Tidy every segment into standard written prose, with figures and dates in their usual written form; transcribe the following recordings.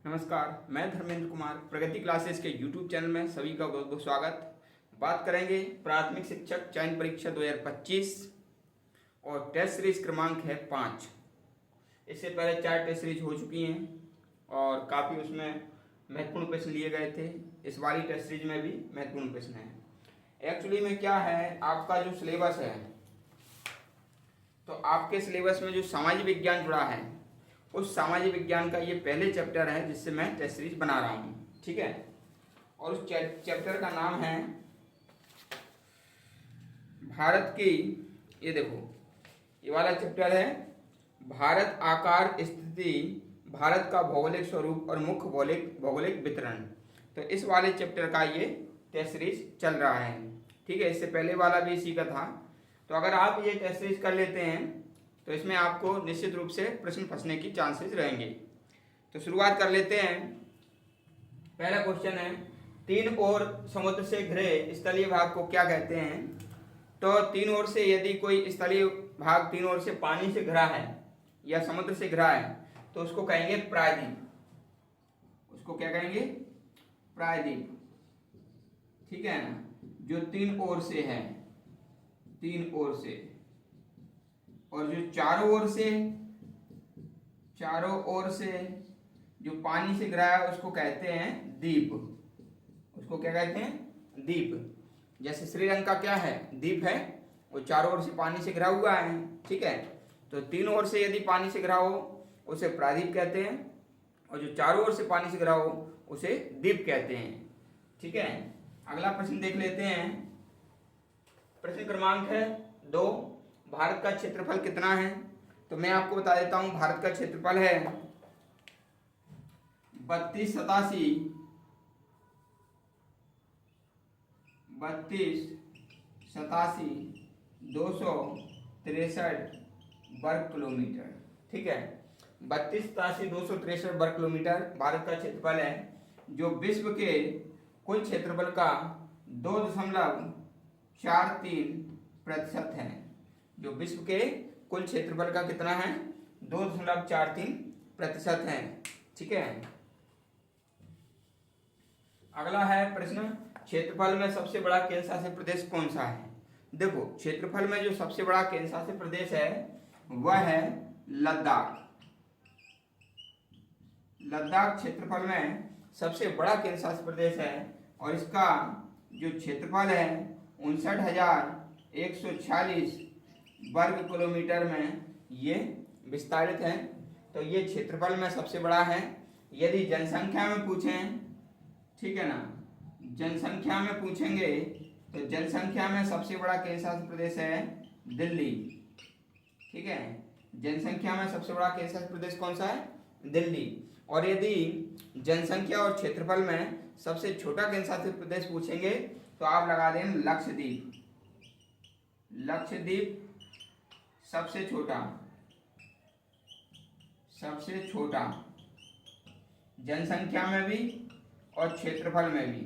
नमस्कार, मैं धर्मेंद्र कुमार प्रगति क्लासेस के YouTube चैनल में सभी का बहुत बहुत स्वागत। बात करेंगे प्राथमिक शिक्षक चयन परीक्षा 2025 और टेस्ट सीरीज क्रमांक है 5। इससे पहले 4 टेस्ट सीरीज हो चुकी हैं और काफ़ी उसमें महत्वपूर्ण प्रश्न लिए गए थे। इस वाली टेस्ट सीरीज में भी महत्वपूर्ण प्रश्न है। एक्चुअली में क्या है, आपका जो सिलेबस है, तो आपके सिलेबस में जो सामाजिक विज्ञान जुड़ा है, उस सामाजिक विज्ञान का ये पहले चैप्टर है जिससे मैं टेस्ट सीरीज बना रहा हूँ, ठीक है। और उस चैप्टर का नाम है भारत की, ये देखो, ये वाला चैप्टर है भारत आकार स्थिति, भारत का भौगोलिक स्वरूप और मुख्य भौगोलिक वितरण। तो इस वाले चैप्टर का ये टेस्ट सीरीज चल रहा है, ठीक है। इससे पहले वाला भी इसी का था। तो अगर आप ये टेस्ट सीरीज कर लेते हैं तो इसमें आपको निश्चित रूप से प्रश्न फंसने की चांसेस रहेंगे। तो शुरुआत कर लेते हैं। पहला क्वेश्चन है, तीन ओर समुद्र से घिरे स्थलीय भाग को क्या कहते हैं? तो तीन ओर से, यदि कोई स्थलीय भाग तीन ओर से पानी से घिरा है या समुद्र से घिरा है तो उसको कहेंगे प्रायद्वीप। उसको क्या कहेंगे? प्रायद्वीप, ठीक है ना। जो तीन ओर से है, तीन ओर से, और जो चारों ओर से जो पानी से घिरा है उसको कहते हैं द्वीप। उसको क्या कहते हैं? द्वीप। जैसे श्रीलंका क्या है? द्वीप है, वो चारों ओर से पानी से घिरा हुआ है, ठीक है। तो तीन ओर से यदि पानी से घिरा हो उसे प्रायद्वीप कहते हैं, और जो चारों ओर से पानी से घिरा हो उसे द्वीप कहते हैं, ठीक है। अगला प्रश्न देख लेते हैं। प्रश्न क्रमांक है 2, भारत का क्षेत्रफल कितना है? तो मैं आपको बता देता हूं, भारत का क्षेत्रफल है 3287,263 वर्ग किलोमीटर, ठीक है। 3287,263 वर्ग किलोमीटर भारत का क्षेत्रफल है, जो विश्व के कुल क्षेत्रफल का 2.43% है। जो विश्व के कुल क्षेत्रफल का कितना है? 2.43% है, ठीक है। अगला है प्रश्न, क्षेत्रफल में सबसे बड़ा केंद्र शासित प्रदेश कौन सा है? देखो, क्षेत्रफल में जो सबसे बड़ा केंद्र शासित प्रदेश है वह है लद्दाख। लद्दाख क्षेत्रफल में सबसे बड़ा केंद्र शासित प्रदेश है और इसका जो क्षेत्रफल है 59,146 वर्ग किलोमीटर में ये विस्तारित है। तो ये क्षेत्रफल में सबसे बड़ा है। यदि जनसंख्या में पूछें, ठीक है ना, जनसंख्या में पूछेंगे तो जनसंख्या में सबसे बड़ा केंद्र शासित प्रदेश है दिल्ली, ठीक है। जनसंख्या में सबसे बड़ा केंद्र शासित प्रदेश कौन सा है? दिल्ली। और यदि जनसंख्या और क्षेत्रफल में सबसे छोटा केंद्र शासित प्रदेश पूछेंगे तो आप लगा दें लक्षद्वीप। लक्षद्वीप सबसे छोटा जनसंख्या में भी और क्षेत्रफल में भी,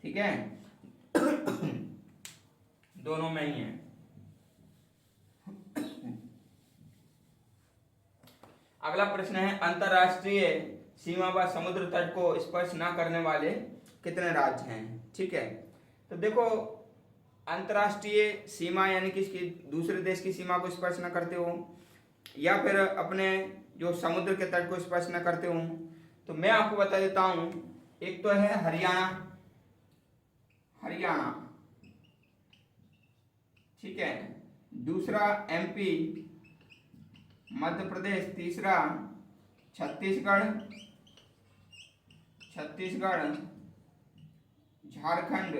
ठीक है। दोनों में ही है। अगला प्रश्न है, अंतरराष्ट्रीय सीमा व समुद्र तट को स्पर्श न करने वाले कितने राज्य हैं? ठीक है। तो देखो, अंतरराष्ट्रीय सीमा यानी कि दूसरे देश की सीमा को स्पर्श न करते हो या फिर अपने जो समुद्र के तट को स्पर्श न करते हो, तो मैं आपको बता देता हूं। एक तो है हरियाणा, ठीक है। दूसरा एमपी, मध्य प्रदेश। तीसरा छत्तीसगढ़, झारखंड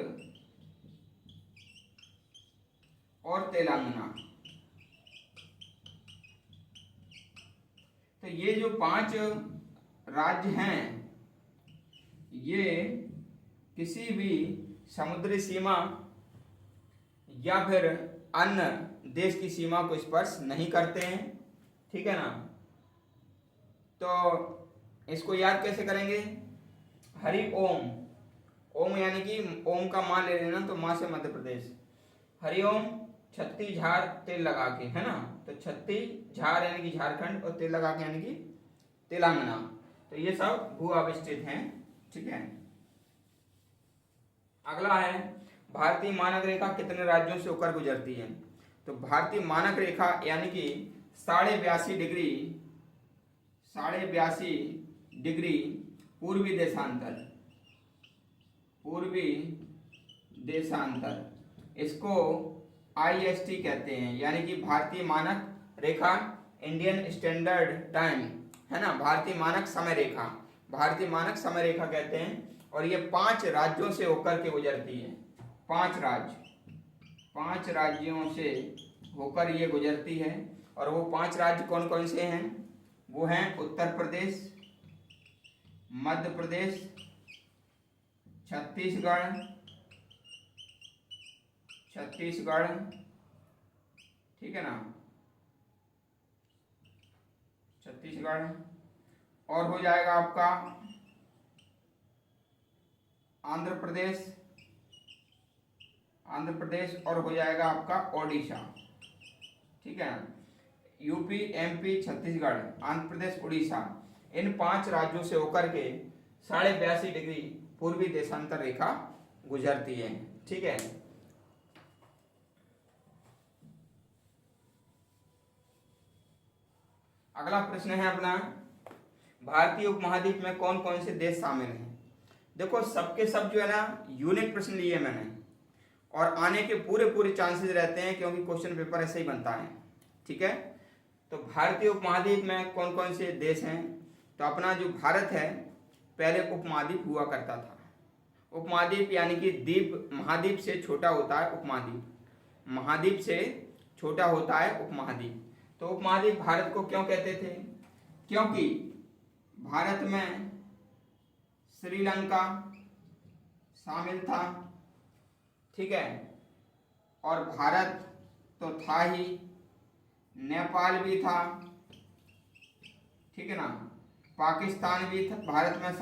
और तेलंगाना। तो ये जो 5 राज्य हैं, ये किसी भी समुद्री सीमा या फिर अन्य देश की सीमा को स्पर्श नहीं करते हैं, ठीक है ना। तो इसको याद कैसे करेंगे? हरि ओम, ओम यानी कि ओम का माँ ले लेना, तो माँ से मध्य प्रदेश। हरिओम, छत्ती झार तेल लगा के, है ना। तो छत्ती झार यानी कि झारखंड और तेल लगा के यानी कि तेलंगाना। तो ये सब भू अवस्थित हैं, ठीक है। अगला है भारतीय मानक रेखा कितने राज्यों से होकर गुजरती है। तो भारतीय मानक रेखा यानी कि 82.5 डिग्री पूर्वी देशांतर इसको IST कहते हैं, यानी कि भारतीय मानक रेखा, इंडियन स्टैंडर्ड टाइम, है ना, भारतीय मानक समय रेखा कहते हैं। और ये 5 राज्यों से होकर के गुजरती है, 5 राज्यों से होकर ये गुजरती है। और वो 5 राज्य कौन कौन से हैं? वो हैं उत्तर प्रदेश, मध्य प्रदेश, छत्तीसगढ़, ठीक है ना, छत्तीसगढ़, और हो जाएगा आपका आंध्र प्रदेश, और हो जाएगा आपका ओडिशा, ठीक है ना। यूपी, MP, छत्तीसगढ़, आंध्र प्रदेश, उड़ीसा, इन 5 राज्यों से होकर के 82.5 डिग्री पूर्वी देशांतर रेखा गुजरती है, ठीक है। अगला प्रश्न है अपना, भारतीय उपमहाद्वीप में कौन कौन से देश शामिल हैं। देखो सबके सब जो है ना यूनिक प्रश्न लिए मैंने, और आने के पूरे चांसेस रहते हैं, क्योंकि क्वेश्चन पेपर ऐसे ही बनता है, ठीक है। तो भारतीय उपमहाद्वीप में कौन कौन से देश हैं। तो अपना जो भारत है पहले उपमहाद्वीप हुआ करता था। उपमहाद्वीप यानी कि द्वीप, महाद्वीप से छोटा होता है उपमहाद्वीप, महाद्वीप से छोटा होता है उपमहाद्वीप। तो उपमहाद्वीप भारत को क्यों कहते थे? क्योंकि भारत में श्रीलंका शामिल था, ठीक है, और भारत तो था ही, नेपाल भी था, ठीक है ना, पाकिस्तान भी भारत में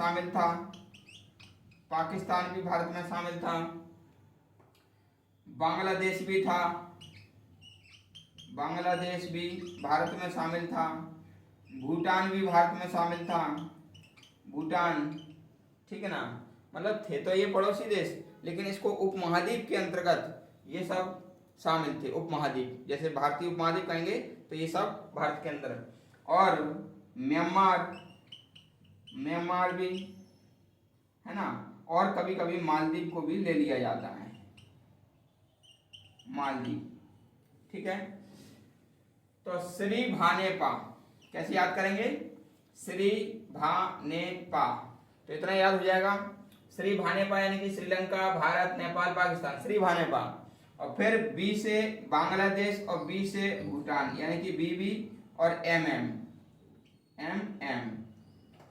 शामिल था, बांग्लादेश भी था, बांग्लादेश भी भारत में शामिल था, भूटान भी भारत में शामिल था, भूटान, ठीक है ना। मतलब थे तो ये पड़ोसी देश, लेकिन इसको उपमहाद्वीप के अंतर्गत ये सब शामिल थे। उपमहाद्वीप जैसे भारतीय उपमहाद्वीप कहेंगे तो ये सब भारत के अंदर। और म्यांमार भी है ना, और कभी कभी मालदीव को भी ले लिया जाता है, मालदीव, ठीक है। तो श्री भानेपा कैसे याद करेंगे? श्री भानेपा, तो इतना याद हो जाएगा। श्री भानेपा यानी कि श्रीलंका, भारत, नेपाल, पाकिस्तान, श्री भानेपा। और फिर बी से बांग्लादेश और बी से भूटान, यानी कि BB और MM,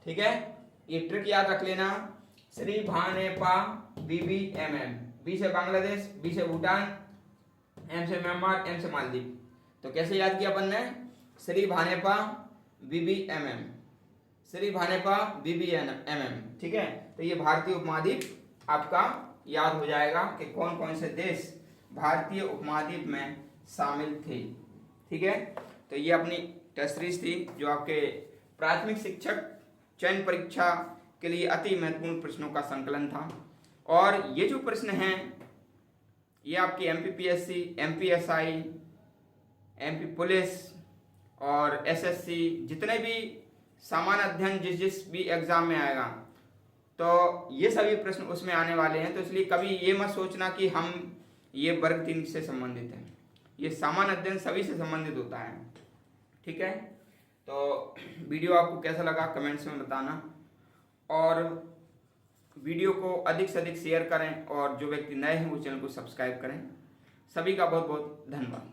ठीक है। ये ट्रिक याद रख लेना, श्री भानेपा, BB, MM, बी से बांग्लादेश, बी से भूटान, M से म्यांमार, M से मालदीव। तो कैसे याद किया अपन ने? Shri भानेपा, BB, MM, Shri भानेपा, BB, MM, ठीक है। तो ये भारतीय उपमहाद्वीप आपका याद हो जाएगा कि कौन कौन से देश भारतीय उपमहाद्वीप में शामिल थे, ठीक है। तो ये अपनी टेस्ट सीरीज थी जो आपके प्राथमिक शिक्षक चयन परीक्षा के लिए अति महत्वपूर्ण प्रश्नों का संकलन था। और ये जो प्रश्न हैं ये आपकी MPPSC, MPSI, MP पुलिस और SSC, जितने भी सामान्य अध्ययन जिस भी एग्जाम में आएगा तो ये सभी प्रश्न उसमें आने वाले हैं। तो इसलिए कभी ये मत सोचना कि हम ये वर्ग 3 से संबंधित हैं, ये सामान्य अध्ययन सभी से संबंधित होता है, ठीक है। तो वीडियो आपको कैसा लगा कमेंट्स में बताना, और वीडियो को अधिक से अधिक शेयर करें, और जो व्यक्ति नए हैं वो चैनल को सब्सक्राइब करें। सभी का बहुत बहुत धन्यवाद।